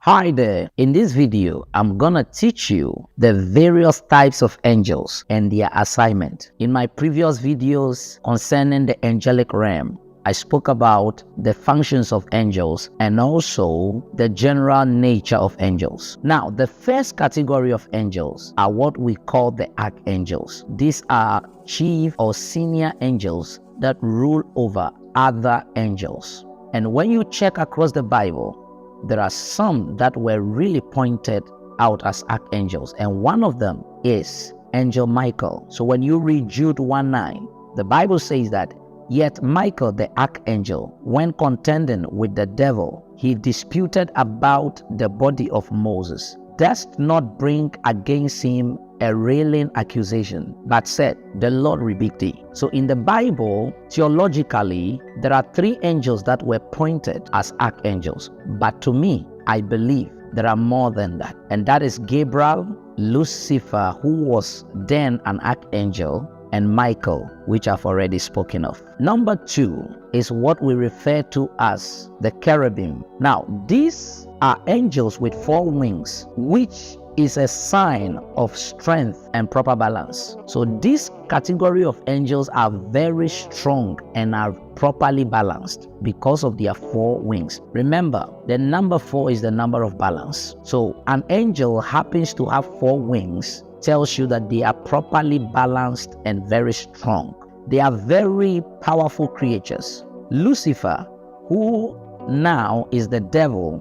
Hi there, in this video I'm gonna teach you the various types of angels and their assignment. In my previous videos concerning the angelic realm, I spoke about the functions of angels and also the general nature of angels. Now, the first category of angels are what we call the archangels. These are chief or senior angels that rule over other angels. And when you check across the Bible, there are some that were really pointed out as archangels, and one of them is Angel Michael. So when you read Jude 1:9, the Bible says that, "Yet Michael the archangel, when contending with the devil, he disputed about the body of Moses, durst not bring against him a railing accusation, but said, The Lord rebuked thee." So in the Bible, theologically, there are three angels that were pointed as archangels. But to me, I believe there are more than that. And that is Gabriel, Lucifer, who was then an archangel, and Michael, which I've already spoken of. Number two is what we refer to as the cherubim. Now, these are angels with four wings, which is a sign of strength and proper balance. So this category of angels are very strong and are properly balanced because of their four wings. Remember, the number 4 is the number of balance. So an angel happens to have four wings tells you that they are properly balanced and very strong. They are very powerful creatures. Lucifer, who now is the devil,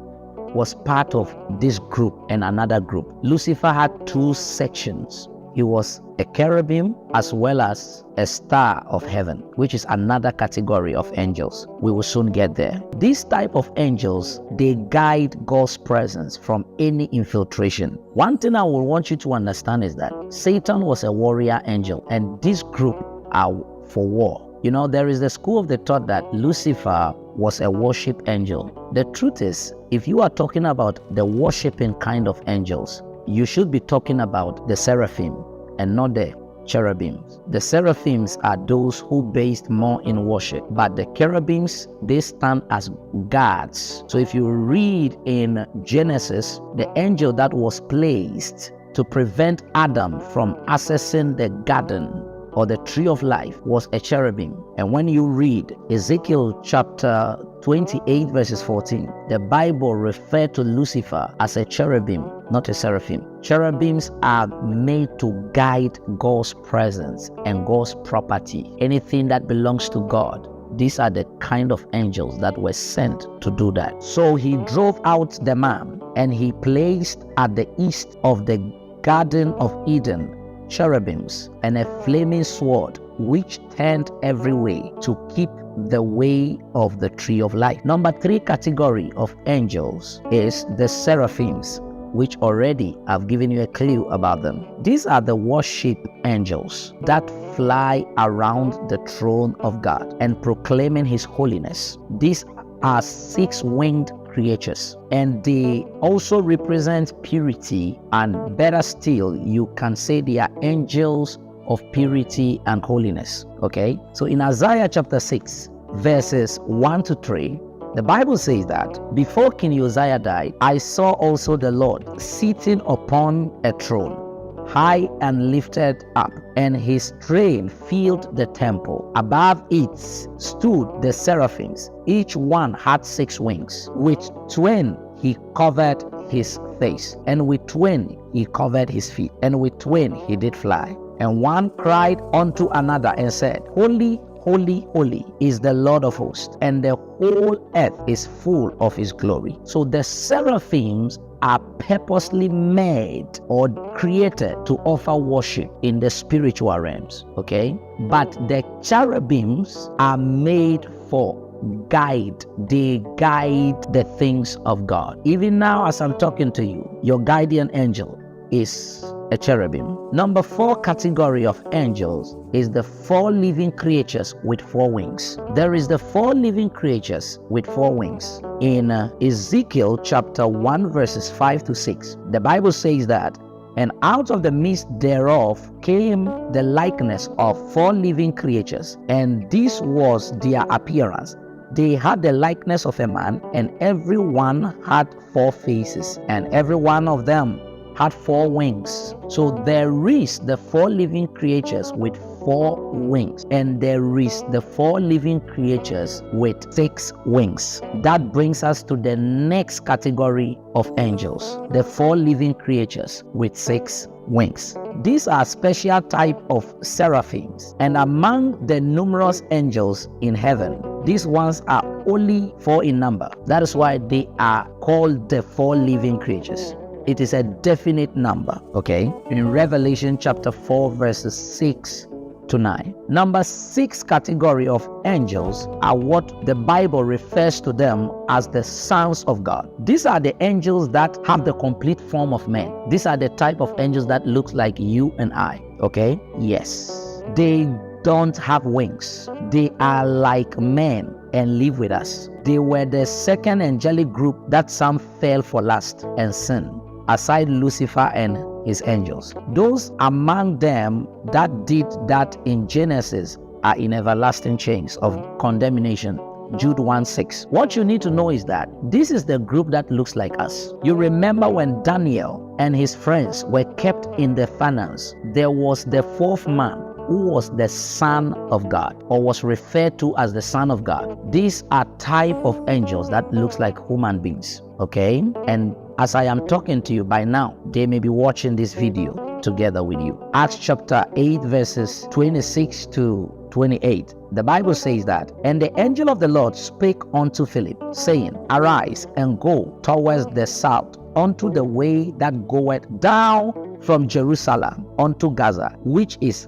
was part of this group and another group. Lucifer had two sections. He was a cherubim as well as a star of heaven, which is another category of angels. We will soon get there. These type of angels, they guide God's presence from any infiltration. One thing I will want you to understand is that Satan was a warrior angel, and this group are for war. You know, there is the school of the thought that Lucifer was a worship angel. The truth is, if you are talking about the worshiping kind of angels, you should be talking about the seraphim and not the cherubims. The seraphims are those who based more in worship, but the cherubims, they stand as guards. So if you read in Genesis, the angel that was placed to prevent Adam from accessing the garden or the tree of life was a cherubim. And when you read Ezekiel chapter 28 verses 14, the Bible referred to Lucifer as a cherubim, not a seraphim. Cherubims are made to guide God's presence and God's property, anything that belongs to God. These are the kind of angels that were sent to do that. So he drove out the man, and he placed at the east of the Garden of Eden cherubims and a flaming sword which turned every way to keep the way of the tree of life. Number 3 category of angels is the seraphims, which already I've given you a clue about them. These are the worship angels that fly around the throne of God and proclaiming his holiness. These are 6-winged creatures, and they also represent purity, and better still, you can say they are angels of purity and holiness. Okay, so in Isaiah chapter 6 verses 1 to 3, the Bible says that before King Uzziah died, I saw also the Lord sitting upon a throne, high and lifted up, and his train filled the temple. Above it stood the seraphims. Each one had 6 wings. With 2 he covered his face, and with 2 he covered his feet, and with 2 he did fly. And one cried unto another and said, Holy, holy, holy is the Lord of hosts, and the whole earth is full of his glory. So the seraphims are purposely made or created to offer worship in the spiritual realms, okay? But the cherubims are made for guide. They guide the things of God. Even now as I'm talking to you, your guardian angel is a cherubim. Number 4 category of angels is the 4 living creatures with 4 wings. There is the 4 living creatures with 4 wings. In Ezekiel chapter 1 verses 5 to 6, the Bible says that, And out of the midst thereof came the likeness of 4 living creatures, and this was their appearance. they had the likeness of a man, and every one had 4 faces, and every one of them had 4 wings. So there is the 4 living creatures with 4 wings, and there is the 4 living creatures with 6 wings. That brings us to the next category of angels, the 4 living creatures with 6 wings. These are special type of seraphims, and among the numerous angels in heaven, these ones are only 4 in number. That is why they are called the 4 living creatures. It is a definite number, okay? In Revelation chapter 4 verses 6 to 9. Number 6 category of angels are what the Bible refers to them as the sons of God. These are the angels that have the complete form of men. These are the type of angels that looks like you and I, okay? Yes. They don't have wings. They are like men and live with us. They were the second angelic group that some fell for lust and sin, aside Lucifer and his angels. Those among them that did that in Genesis are in everlasting chains of condemnation. Jude 1:6. What you need to know is that this is the group that looks like us. You remember when Daniel and his friends were kept in the furnace, there was the 4th man who was the Son of God, or was referred to as the Son of God. These are type of angels that looks like human beings, okay? And as I am talking to you by now, they may be watching this video together with you. Acts chapter 8 verses 26 to 28. The Bible says that, and the angel of the Lord spake unto Philip, saying, Arise and go towards the south, unto the way that goeth down from Jerusalem unto Gaza, which is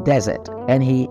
desert. And he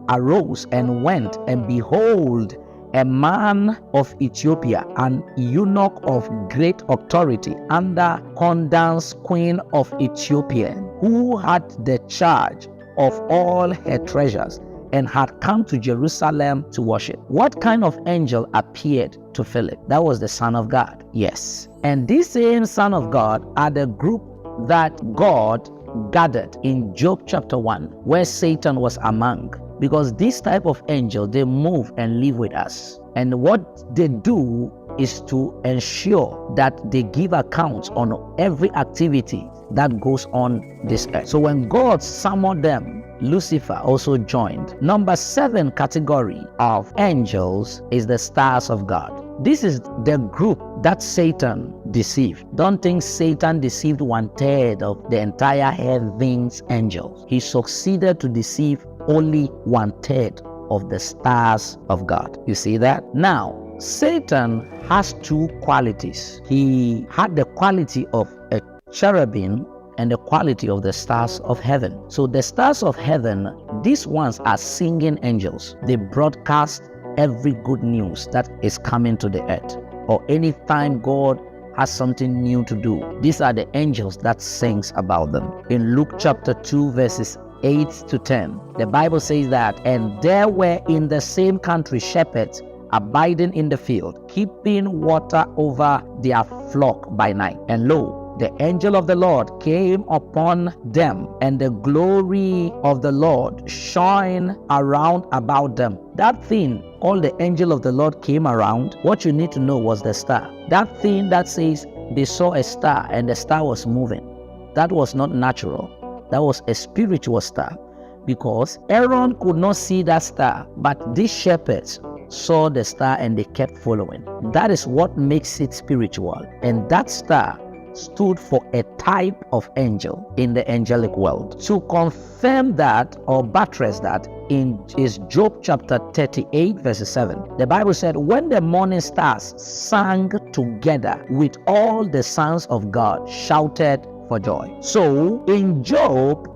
arose and went, and behold, a man of Ethiopia, an eunuch of great authority under Candace, queen of Ethiopia, who had the charge of all her treasures, and had come to Jerusalem to worship. What kind of angel appeared to Philip? That was the Son of God. Yes. And this same Son of God are the group that God gathered in Job chapter 1, where Satan was among. Because this type of angel, they move and live with us. And what they do is to ensure that they give accounts on every activity that goes on this earth. So when God summoned them, Lucifer also joined. Number 7 category of angels is the stars of God. This is the group that Satan deceived. Don't think Satan deceived 1/3 of the entire heaven's angels. He succeeded to deceive only 1/3 of the stars of God. You see that? Now, Satan has 2 qualities. He had the quality of a cherubim and the quality of the stars of heaven. So the stars of heaven, these ones are singing angels. They broadcast every good news that is coming to the earth, or anytime God has something new to do. These are the angels that sings about them. In Luke chapter 2 verses 8 to 10, the Bible says that, and there were in the same country shepherds abiding in the field, keeping water over their flock by night. And lo, the angel of the Lord came upon them, and the glory of the Lord shone around about them. That thing called the angel of the Lord came around. What you need to know was the star. That thing that says they saw a star and the star was moving, that was not natural. That was a spiritual star, because Aaron could not see that star, but these shepherds saw the star and they kept following. That is what makes it spiritual. And that star stood for a type of angel in the angelic world. To confirm that or buttress that is Job chapter 38 verse 7. The Bible said, when the morning stars sang together with all the sons of God shouted for joy. So in Job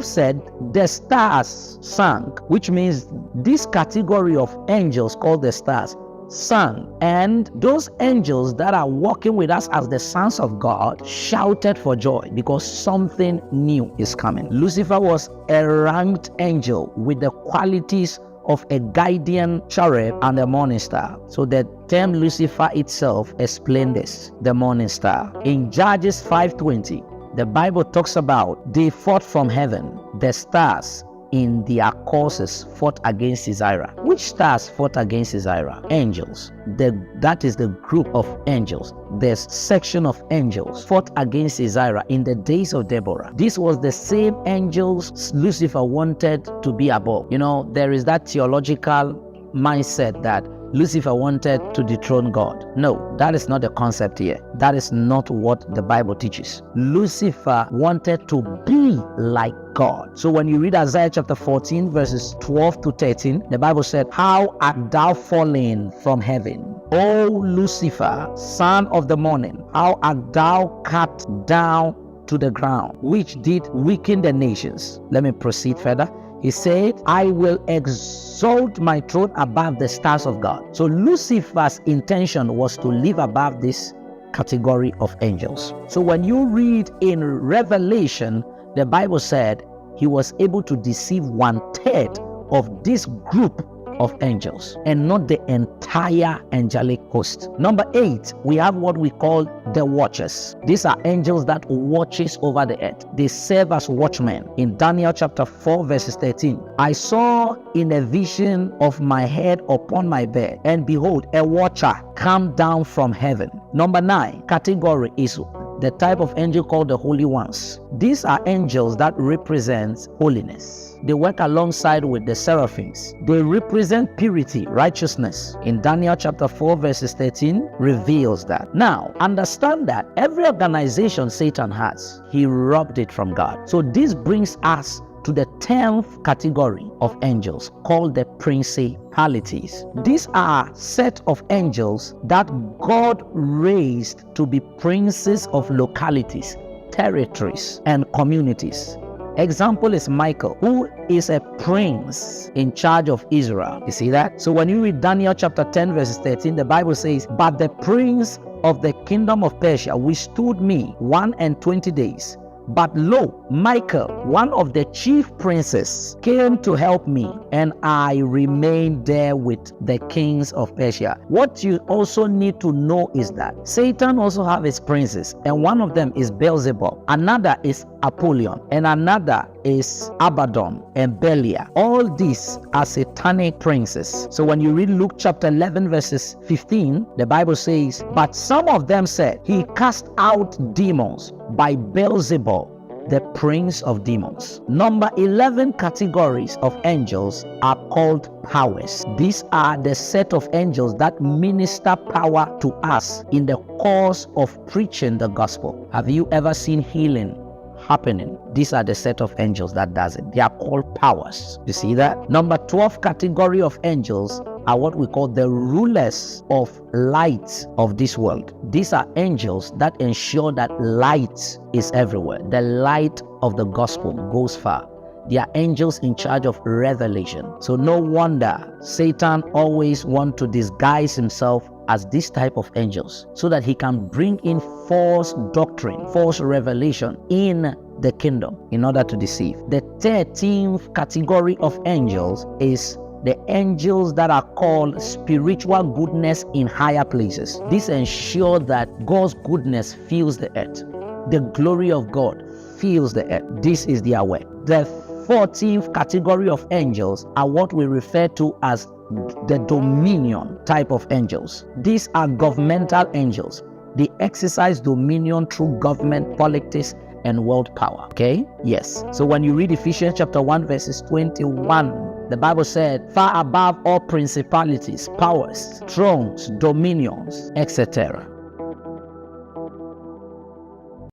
said the stars sang, which means this category of angels called the stars sang, and those angels that are walking with us as the sons of God shouted for joy because something new is coming. Lucifer was a ranked angel with the qualities of a guardian cherub and a morning star. So the term Lucifer itself explains this, the morning star. In Judges 5:20, the Bible talks about they fought from heaven, the stars in their courses fought against Sisera. Which stars fought against Sisera? Angels. That is the group of angels. The section of angels fought against Sisera in the days of Deborah. This was the same angels Lucifer wanted to be above. You know, there is that theological mindset that Lucifer wanted to dethrone God. No, that is not the concept here. That is not what the Bible teaches. Lucifer wanted to be like God. So when you read Isaiah chapter 14 verses 12 to 13, the Bible said, "How art thou fallen from heaven, O Lucifer, son of the morning? How art thou cut down to the ground, which did weaken the nations?" Let me proceed further. He said, "I will exalt my throne above the stars of God." So Lucifer's intention was to live above this category of angels. So when you read in Revelation, the Bible said he was able to deceive 1/3 of this group of angels and not the entire angelic host. Number 8, we have what we call the watchers. These are angels that watches over the earth. They serve as watchmen. In Daniel chapter 4 verses 13, "I saw in a vision of my head upon my bed, and behold, a watcher come down from heaven." Number 9 category is the type of angel called the holy ones. These are angels that represent holiness. They work alongside with the seraphims. They represent purity, righteousness. In Daniel chapter 4 verses 13 reveals that. Now, understand that every organization Satan has, he robbed it from God. So this brings us to the 10th category of angels called the principalities. These are set of angels that God raised to be princes of localities, territories, and communities. Example is Michael, who is a prince in charge of Israel. You see that? So when you read Daniel chapter 10 verses 13, the Bible says, "But the prince of the kingdom of Persia withstood me 21 days. But lo, Michael, one of the chief princes, came to help me, and I remained there with the kings of Persia." What you also need to know is that Satan also has his princes, and one of them is Beelzebub, another is Apollyon, and another is Abaddon and Belial. All these are satanic princes. So when you read Luke chapter 11 verses 15, the Bible says, "But some of them said, he cast out demons by Beelzebub, the prince of demons." Number 11 categories of angels are called powers. These are the set of angels that minister power to us in the course of preaching the gospel. Have you ever seen healing happening? These are the set of angels that does it. They are called powers. You see that? Number 12 category of angels are what we call the rulers of light of this world. These are angels that ensure that light is everywhere. The light of the gospel goes far. They are angels in charge of revelation. So no wonder Satan always wants to disguise himself as this type of angels so that he can bring in false doctrine, false revelation in the kingdom in order to deceive. The 13th category of angels is the angels that are called spiritual goodness in higher places. This ensures that God's goodness fills the earth. The glory of God fills the earth. This is their work. The 14th category of angels are what we refer to as the dominion type of angels. These are governmental angels. They exercise dominion through government, politics, and world power. Okay? Yes. So when you read Ephesians chapter 1 verses 21, the Bible said, "Far above all principalities, powers, thrones, dominions, etc."